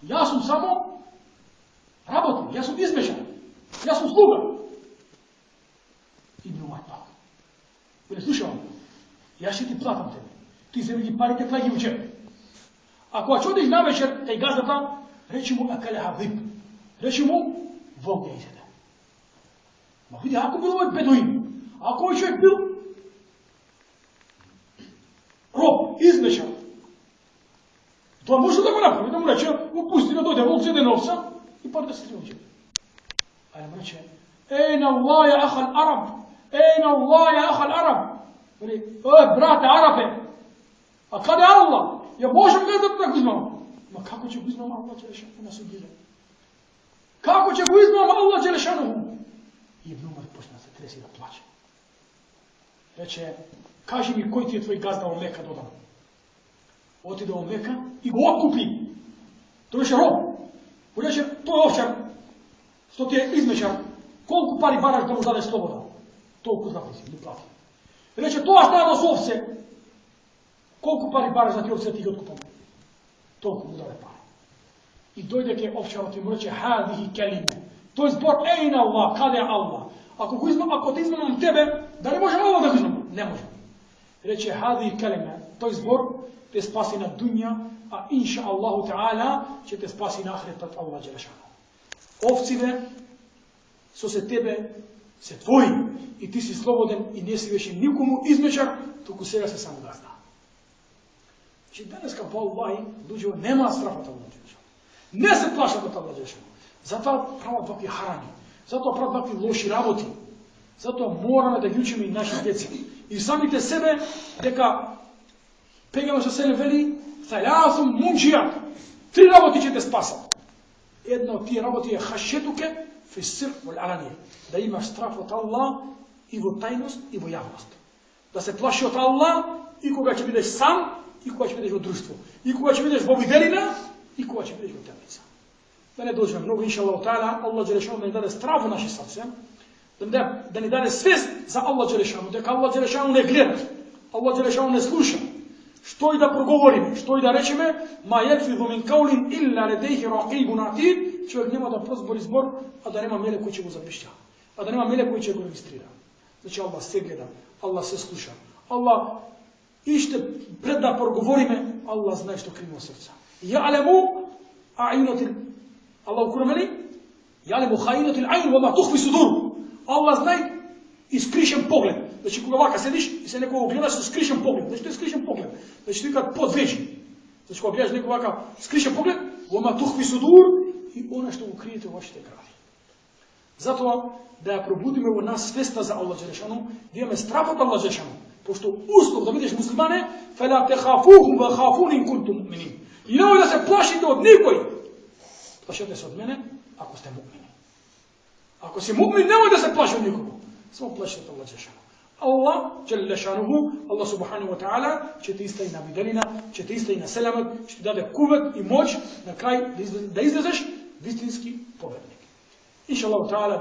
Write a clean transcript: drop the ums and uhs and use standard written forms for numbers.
Ja sam samo rabotnik, ja sam izmešan, ja sam sluga. Ibn Umar pak. Ne slušaj on, ja še ti platam tebe. Ti se vidi pari te klagi u džep. Ako će odiš na večer, taj gazdata, reći mu akale habib. Reći mu, Bog ne izjede. Ma vidi, ako bilo ovaj beduin, ako ovaj čovjek bil rob, izmešan, to može da ga napravi, da mu reče, upusti da dojde, volk zjede novca i pari da se skrije u džep. A ja mu reče, ejna Allah ja ahal Arab, ejna Allah ja ahal Arab. Brate, Arabe, a kada je Allah? Ja možem gledati da ga uzmamo. Ma kako će ga uzmamo Allah Đelešanu na sudbine? Kako će ga uzmamo Allah Đelešanu? Ibn Umar počne se tresi da plaće. Reče, kaži mi koji ti je tvoj gazda u Meka dodan. Otide u Meka i go otkupi. To je rob. Reče, to je ovčar, što ti je izmešar. Koliko pari baraš da mu zadeš sloboda? Toliko zaprisi, ne plati. Reče, to stado su ovce. Koliko pari baraš da ti ovce ti otkupam? Toliko mu dale pare. I dojde ke ovčara ti mu reče, hadihi kelime. To je zbor, ejna Allah, kada je Allah. Ako te izmamam tebe, da ne možemo ovo da izmamam? Ne možemo. Reče, hadihi kelime. To je zbor, te spasi na dunja, a inša Allahu ta'ala će te spasi na ahiret pred Allah Đelešanu. Ovcive su se tebe, se tvoji, i ti si slobodan i nisi više nikomu izmešar, toku svega se samo gazda. Znači danas kao Allahi, ljudi, nema straha od Allah Đelešanu. Ne se plaša od Allah Đelešanu. Zato pravo takvi harami, zato pravo takvi loši raboti, zato moramo da učimo i naši djeci. I samite sebe, deka Pejgamber s.a.v. veli, thalathum munjiyat, 3 raboti će te spasati. Jedna od tih raboti je hašetuke, fi sir wal alanije, da imaš strah od Allah i vo tajnost i vo javnost. Da se plaši od Allah i koga će vidjeti sam, i koga će vidjeti u društvu, i koga će vidjeti u videlina, i koga će vidjeti u temnica. Da ne dođe mnogo, inša Allah ta'ala, Allah Đelešanu da ne dade strah u naše srce, da ne dade svest za Allah Đelešanu, da Allah Đelešanu ne gleda, Allah Đelešanu ne sluša. Što i da progovorim, što i da rečeme, ma jelfidhu min kaulin illa ledejhi raqibun atid, čovjek nema da prozbori zbor, a da nema mele koji će go zapišća, a da nema mele koji će go registrira. Znači Allah sve gleda, Allah sve sluša, Allah ište pred da progovorime, Allah zna što krimo srca. Ja'lemu a'yunatil, Allah u Kur'anu veli, ja'lemu ha'yunatil a'yun wa ma tuhfi sudur. Allah zna iskrišen pogled. Znači, koga ovaka sediš i se nekoga gledaš sa skrišen pogled. Znači, to je skrišen pogled. Znači, ti kad podveži. Znači, koga gledaš nekoga ovaka skrišen pogled, oma tuhvi sudur i ono što ukrijete u vašite gradi. Zato da probudimo u nas svesta za Allah Đelešanu, da imamo strah od Allah Đelešanu. Pošto uslov da vidiš muslimane, فَلَا تَخَافُوهُمْ وَخَافُونِ إِنْ كُنْتُمْ مُؤْمِنِينَ. I nemoj da se plašite od nikoji. Plašite se od mene ako ste mu'mini. Ako si mu'min, nemoj da se plaši od nikoga. Samo plašite od Allah Đelešanu. Allah, Jalla šanuhu, Allah subhanahu wa ta'ala, će ti istaji na videlina, će ti istaji na selamat, će ti dade kuvet i moć na kraj da izlezeš istinski pobednik. Inša Allah ta'ala.